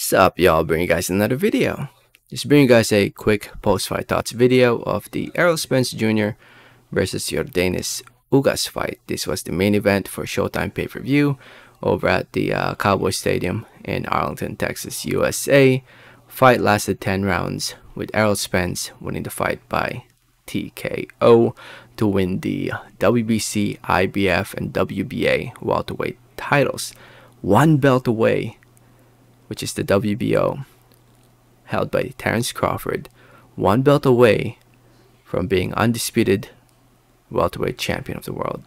What's up, y'all? Bringing you guys another video. Just bringing you guys a quick post-fight thoughts video of the Errol Spence Jr. versus Yordenis Ugas fight. This was the main event for Showtime pay-per-view over at the Cowboy Stadium in Arlington, Texas, USA. Fight lasted 10 rounds, with Errol Spence winning the fight by TKO to win the WBC, IBF, and WBA welterweight titles. One belt away, which is the WBO, held by Terence Crawford, one belt away from being undisputed welterweight champion of the world.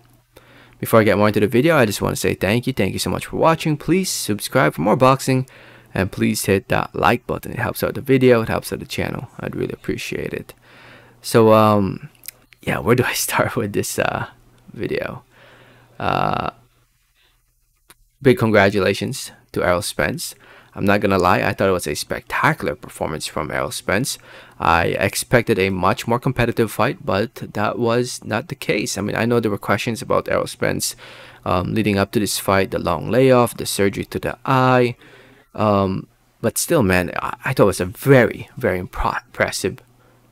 Before I get more into the video, I just want to say thank you so much for watching. Please subscribe for more boxing, and please hit that like button. It helps out the video, it helps out the channel. I'd really appreciate it. So yeah, where do I start with this video? Big congratulations to Errol Spence. I'm not gonna lie, I thought it was a spectacular performance from Errol Spence. I expected a much more competitive fight, but that was not the case. I mean, I know there were questions about Errol Spence leading up to this fight, the long layoff, the surgery to the eye. But still, man, I thought it was a very impressive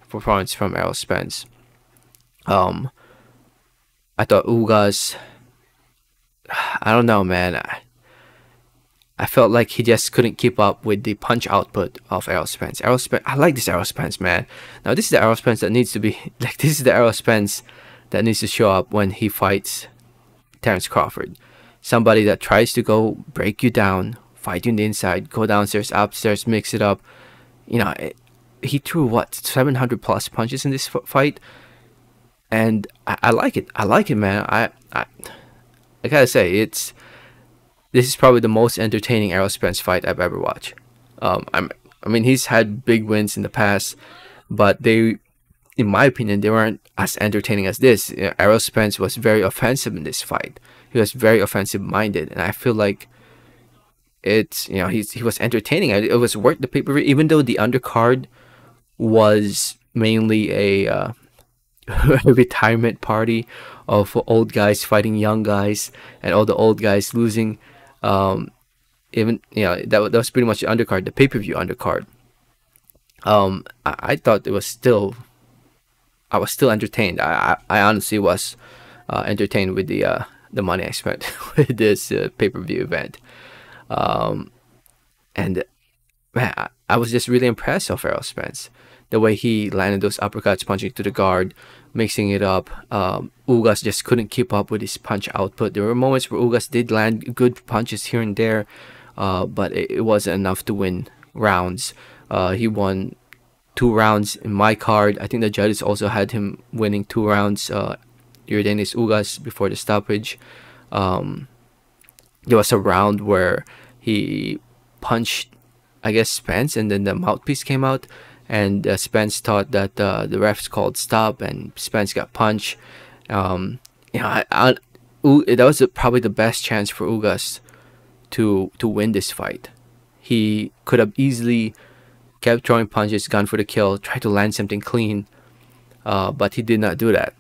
performance from Errol Spence. I thought Ugas, I don't know, man. I felt like he just couldn't keep up with the punch output of Errol Spence. I like this Errol Spence, man. Now, this is the Errol Spence that needs to be, like, this is the Errol Spence that needs to show up when he fights Terence Crawford. Somebody that tries to go break you down, fight you in the inside, go downstairs, upstairs, mix it up. You know, he threw, what, 700 plus punches in this fight? And I like it. I like it, man. I gotta say, this is probably the most entertaining Errol Spence fight I've ever watched. I mean, he's had big wins in the past, but they, in my opinion, they weren't as entertaining as this. You know, Errol Spence was very offensive in this fight. He was very offensive-minded, and I feel like it's, you know, he was entertaining. It was worth the pay-per-view, even though the undercard was mainly a retirement party of old guys fighting young guys, and all the old guys losing. Even, you know, that was pretty much the undercard, the pay-per-view undercard. I thought it was still, I was still entertained. I honestly was entertained with the money I spent with this pay-per-view event. And man, I was just really impressed of Errol Spence. The way he landed those uppercuts, punching to the guard, mixing it up. Ugas just couldn't keep up with his punch output. There were moments where Ugas did land good punches here and there, but it wasn't enough to win rounds. He won 2 rounds in my card. I think the judges also had him winning 2 rounds. Yordenis Ugas before the stoppage. There was a round where he punched, I guess, Spence, and then the mouthpiece came out. And Spence thought that the refs called stop, and Spence got punched. You know, that was probably the best chance for Ugas to win this fight. He could have easily kept throwing punches, gone for the kill, tried to land something clean, but he did not do that.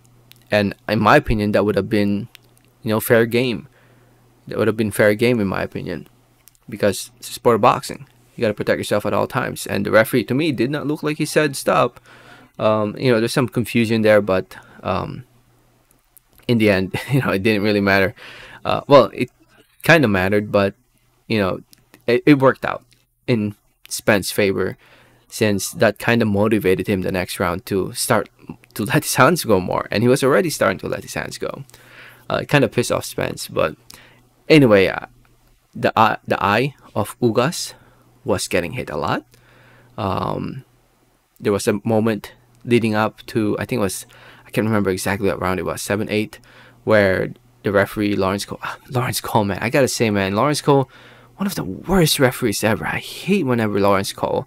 And in my opinion, that would have been, you know, fair game. That would have been fair game in my opinion, because it's a sport of boxing. You gotta protect yourself at all times. And the referee, to me, did not look like he said stop. You know, there's some confusion there, but in the end, you know, it didn't really matter. Well, it kind of mattered, but you know, it worked out in Spence's favor, since that kind of motivated him the next round to start to let his hands go more, and he was already starting to let his hands go. It kind of pissed off Spence, but anyway, the eye of Ugas was getting hit a lot. There was a moment leading up to, I think it was, I can't remember exactly what round it was, 7-8, where the referee, Lawrence Cole, man, I gotta say, man, Lawrence Cole, one of the worst referees ever. I hate whenever Lawrence Cole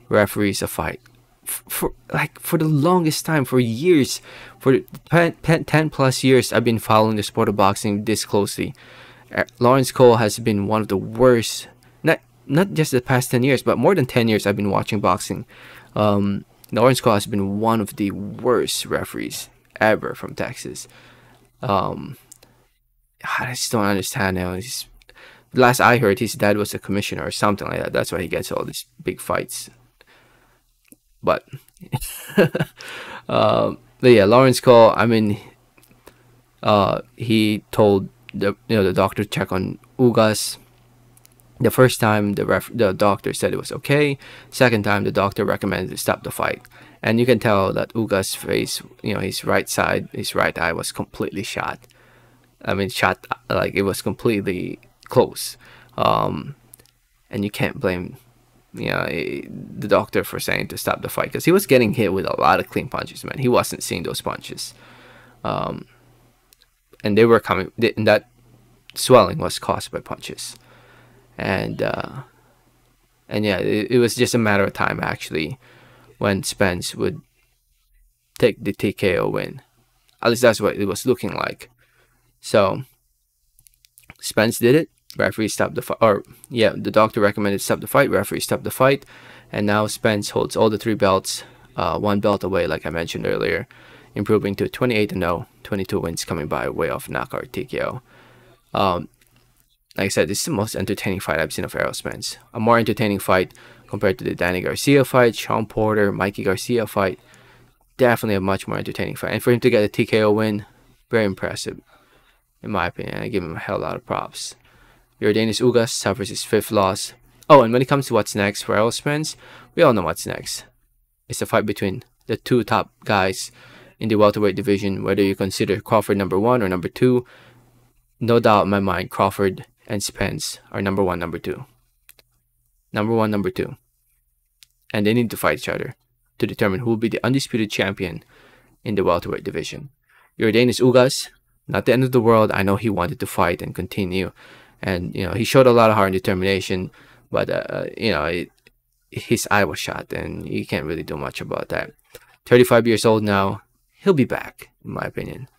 referees a fight. For the longest time, for years, for 10 plus years, I've been following the sport of boxing this closely. Lawrence Cole has been one of the worst, not just the past 10 years, but more than 10 years I've been watching boxing. Lawrence Cole has been one of the worst referees ever from Texas. I just don't understand now. last I heard, his dad was a commissioner or something like that. That's why he gets all these big fights. But, but yeah, Lawrence Cole. I mean, he told the doctor to check on Ugas. The first time the doctor said it was okay. Second time the doctor recommended to stop the fight. And you can tell that Ugas' face, his right side, his right eye was completely shot. I mean, shot like it was completely close. And you can't blame the doctor for saying to stop the fight, because he was getting hit with a lot of clean punches, man. He wasn't seeing those punches. And they were coming, and that swelling was caused by punches. And yeah, it was just a matter of time actually when Spence would take the TKO win. At least that's what it was looking like. So Spence did it. Referee stopped the fight, or yeah, the doctor recommended stop the fight. Referee stopped the fight, and now Spence holds all the 3 belts, 1 belt away, like I mentioned earlier, improving to 28-0, 22 wins coming by way of knockout TKO. Like I said, this is the most entertaining fight I've seen of Errol Spence. A more entertaining fight compared to the Danny Garcia fight, Sean Porter, Mikey Garcia fight. Definitely a much more entertaining fight. And for him to get a TKO win, very impressive, in my opinion. I give him a hell lot of props. Yordenis Ugas suffers his 5th loss. Oh, and when it comes to what's next for Errol Spence, we all know what's next. It's a fight between the 2 top guys in the welterweight division, whether you consider Crawford number 1 or number 2. No doubt in my mind, Crawford and Spence are number 1, number 2. Number 1, number 2. And they need to fight each other to determine who will be the undisputed champion in the welterweight division. Yordenis Ugas, not the end of the world. I know he wanted to fight and continue. And, he showed a lot of heart and determination. But, his eye was shot, and you can't really do much about that. 35 years old now. He'll be back, in my opinion.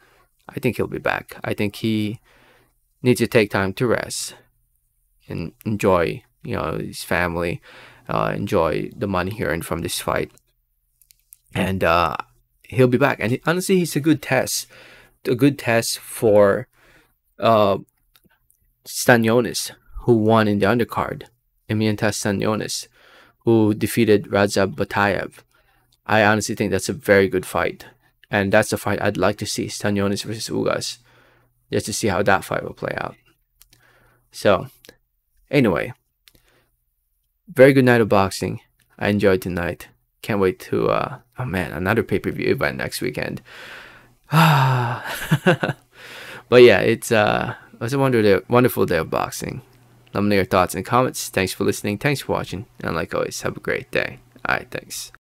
I think he'll be back. I think he needs to take time to rest and enjoy, his family, enjoy the money he earned from this fight. And he'll be back. And honestly, he's a good test for Stanionis, who won in the undercard. Emiantas Stanionis, who defeated Radzab Batayev. I honestly think that's a very good fight. And that's a fight I'd like to see, Stanionis versus Ugas, just to see how that fight will play out. So, anyway, very good night of boxing. I enjoyed tonight. Can't wait to, oh man, another pay-per-view event next weekend. But yeah, it was a wonderful day of boxing. Let me know your thoughts and comments. Thanks for listening. Thanks for watching. And like always, have a great day. Alright, thanks.